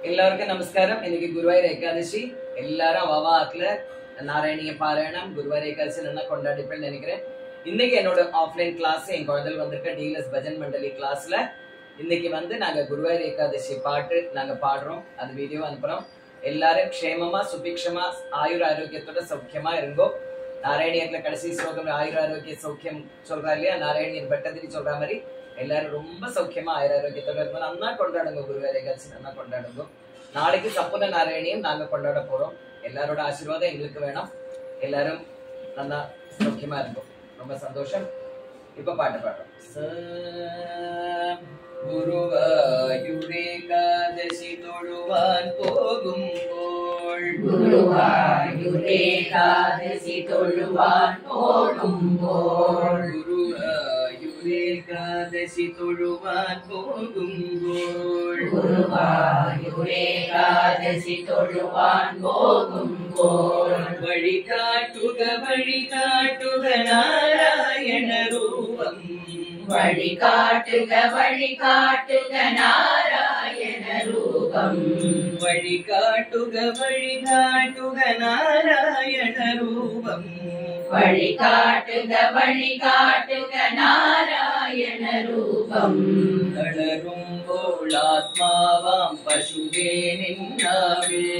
എല്ലാവർക്കും നമസ്കാരം. എനിക്ക് ഗുരുവായൂർ ഏകാദശി எல்லாரும் அவா ஆக்கல நாராயணிய பாராயணம் குருவாயூர் ஏகாதசி நல்லா கொண்டாடிப்பேன்னு நினைக்கிறேன். இன்னைக்கு என்னோட ஆஃப்லைன் கிளாஸ் என் குழந்தைகள் வந்திருக்க டீலர்ஸ் பஜன் மண்டலி கிளாஸ்ல இன்னைக்கு நாங்க குருவாயூர் ஏகாதசி பாட்டு நாங்க பாடுறோம். அது வீடியோ அனுப்புறோம். எல்லாரும் க்ஷேமமா சுபிக்ஷமா ஆயுர் ஆரோக்கியத்தோட சௌக்கியமா இருங்கோ. நாராயணியத்துல கடைசி ஸ்லோகம் ஆயுர் ஆரோக்கிய சௌக்கியம் சொல்றா இல்லையா, நாராயணியன் பட்டதிரி சொல்ற மாதிரி எல்லாரும் ரொம்ப சௌக்கியமா ஆயுர் ஆரோக்கியத்தோட இருக்கும். நல்லா கொண்டாடுங்க குருவாயூர் ஏகாதசி, நல்லா கொண்டாடுங்க. நாளைக்கு சப்புன நாராயணியும் நாங்க கொண்டாட போறோம். எல்லாரோட ஆசீர்வாதம் எங்களுக்கு வேணும். எல்லாரும் நல்லா சௌக்கியமா இருக்கும். ரொம்ப சந்தோஷம். இப்ப பாட்டு பாடுறோம். குருவாயூர் ஏகாதசி தொழுவான் போகும்போள், குருவாயூர் ஏகாதசி தொழுவான் போகும்போள், குருவாயூர் ஏகாதசி தொழுவான் போகும்போள், குருவாயூர் ஏகாதசி தொழுவான் போகும்போள், வழிகாட்டுக வழிகாட்டுக நாராயண ரூபம், வழிகாட்டுக வழிகாட்டுக நாராயண ரூபம், வழிகாட்டுக வழிகாட்டுக நாராயண ரூபம், வழிகாட்டுக வழிகாட்டுக நாராயண ரூபம், தளரும் போல் ஆத்மாவாம் பசுவே நின்னாவில்,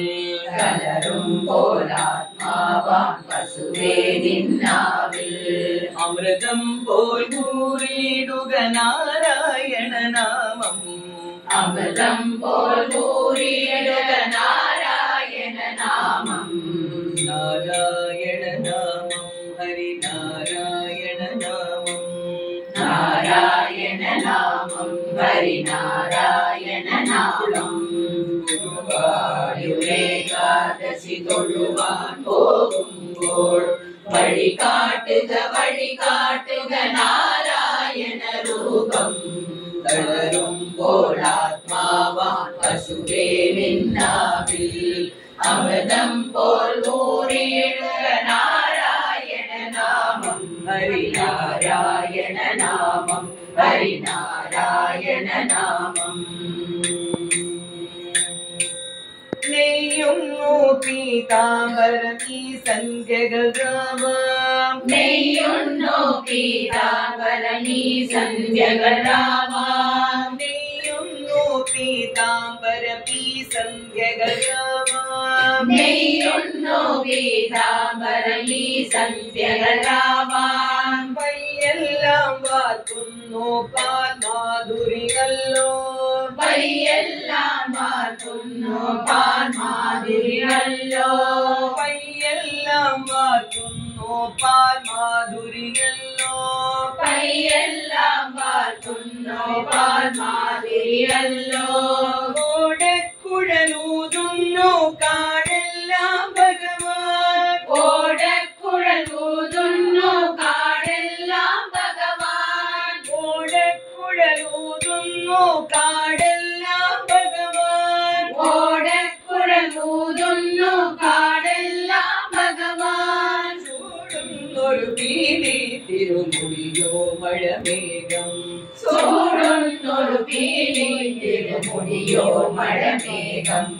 கலரும் போல் ஆத்மாவாம் பசுவே நின்னாவில், அமிர்தம் போல் கூறிடுக நாராயண நாமம், அமிர்தம் போல் கூறிடுக நாராயண நாமம், நாராயண நாமம் ஹரி நாராயண நாமம், நாராயண நாமம் ஹரி நாராயண நாமம், குருவாயூர் ஏகாதசி தொழுவான் போகும்போள், வழிகாட்டுக வழிகாட்டுக நாராயண ரூபம், தளரும் போல் ஆத்மாவான் பசுவே நின்னாவில், அமிர்தம் போல் ஊறிடுக நாராயண நாமம், ஹரி நாராயண நாமம் ஹரி நாராயண நாமம், நெய்யும் பீதாம்பரமீ சந்தியகள் ராமம், நெய்யுண்ணோ பீதாம்பரமீ சந்தியகள் ராமம், நெய்யும் பீதாம்பரமீ சந்தியகள் ராமம், நெய்யுண்ணோ பீதாம்பரமீ சந்தியகள் ராமம், பையெல்லாம் வார்த்துன்னோ பால் மாதுரியல்லோ, பையெல்லாம் வார்த்துன்னோ பால் மாதுரியல்லோ, பையெல்லாம் வார்த்துன்னோ பால் மாதுரியல்லோ, பையெல்லாம் வார்த்துன்னோ பால் மாதுரியல்லோ, ஓடக்குழலூதுன்னோ காடெல்லாம் பகவான், ஓடக்குழலூதுன்னோ காடெல்லாம் பகவான், ஓடக்குழலூதுன்னோ காடெல்லாம் பகவான், ஓடக்குழலூதுன்னோ காடெல்லாம் பகவான், சூடும் ஒரு பீலி திருமுடியோ மழமேகம், சூடும் ஒரு பீலி திருமுடியோ மழமேகம்,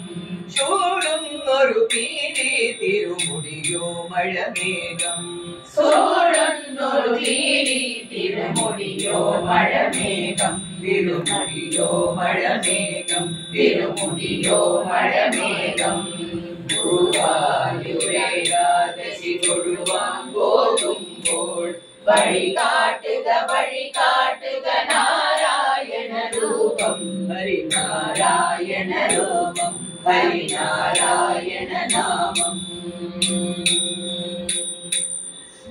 சூடும் ஒரு பீலி திருமுடியோ மழமேகம், சூடும் ஒரு பீலி திருமுடியோ மழமேகம், திருமுடியோ மழமேகம், திருமுடியோ மழமேகம், குருவாயூர் ஏகாதசி தொழுவான் போகும்போள், வழிகாட்டுக வழிகாட்டுக நாராயண ரூபம், ஹரி நாராயண ரூபம் ஹரி நாராயண நாமம்,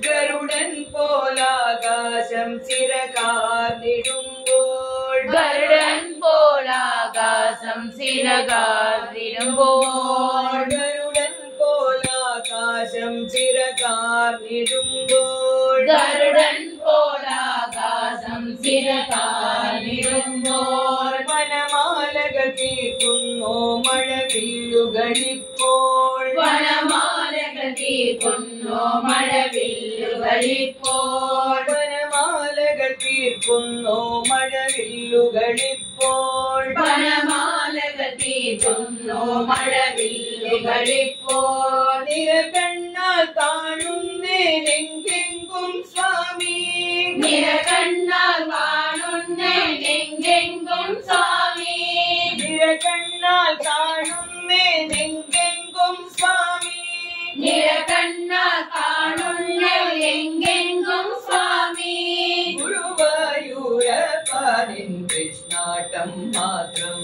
கருடன் போலாகாசம் சிறகார்ந்திடும்போள், கருடன் போலாகாசம் சிறகார்ந்திடும்போள், கருடன் போலாகாசம் சிறகார்ந்திடும்போள், கருடன் போலாகாசம் சிறகார்ந்திடும்போள், வனமாலகள் தீர்க்குன்னோ மழவில்லுகளிப்போள், வனமாலகள் தீர்க்குன்னோ மழவில்லுகளிப்போள், வனமாலகள் தீர்க்குன்னோ மழவில்லுகளிப்போள், வனமாலகள் தீர்க்குன்னோ പൊന്നോ മഴവില്ലുകളിപ്പോ നിരകണ്ണാൽ കാണുന്നേനെങ്കെങ്കും സ്വാമി നിരകണ്ണാൽ കാണുന്നേനെങ്കെങ്കും സ്വാമി നിരകണ്ണാൽ കാണുന്നേനെങ്കെങ്കും സ്വാമി നിരകണ്ണാൽ കാണുന്നേനെങ്കെങ്കും സ്വാമി ഗുരുവായൂരപ്പനിൻ കൃഷ്ണാട്ടം മാത്രം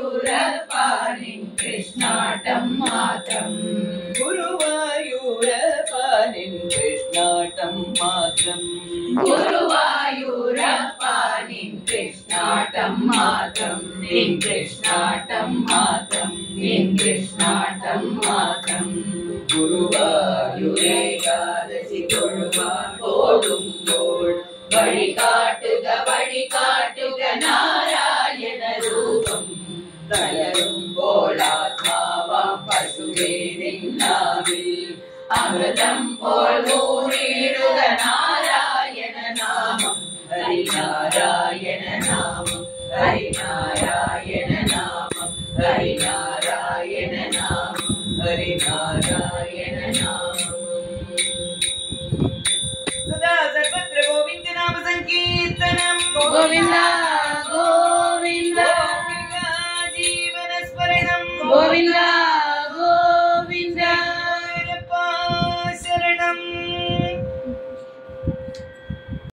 ഗുരുവായൂരപ്പനിൻ കൃഷ്ണാട്ടം മാത്രം ഗുരുവായൂരപ്പനിൻ കൃഷ്ണാട്ടം മാത്രം ഗുരുവായൂരപ്പനിൻ കൃഷ്ണാട്ടം മാത്രം നിൻ കൃഷ്ണാട്ടം മാത്രം നിൻ കൃഷ്ണാട്ടം മാത്രം ഗുരുവായൂരേകാദശി തൊഴുവാൻ പോകുമ്പോൾ വഴി കാട്ടുക നാരായണ രൂപം തളരുമ്പോൾ ആത്മാവാം പശുവേ നിന്നാവിൽ അമൃതം പോൽ നൂറിടുക നാരായണ നാമം ഹരിനാരായണ നാമം ഹരിനാരായണ നാമം ഹരിനാരായണ നാമം ഹരിനാരായണ നാമം സദാ സർവത്ര ഗോവിന്ദ നാമ സങ്കീർത്തനം ഗോവിന്ദ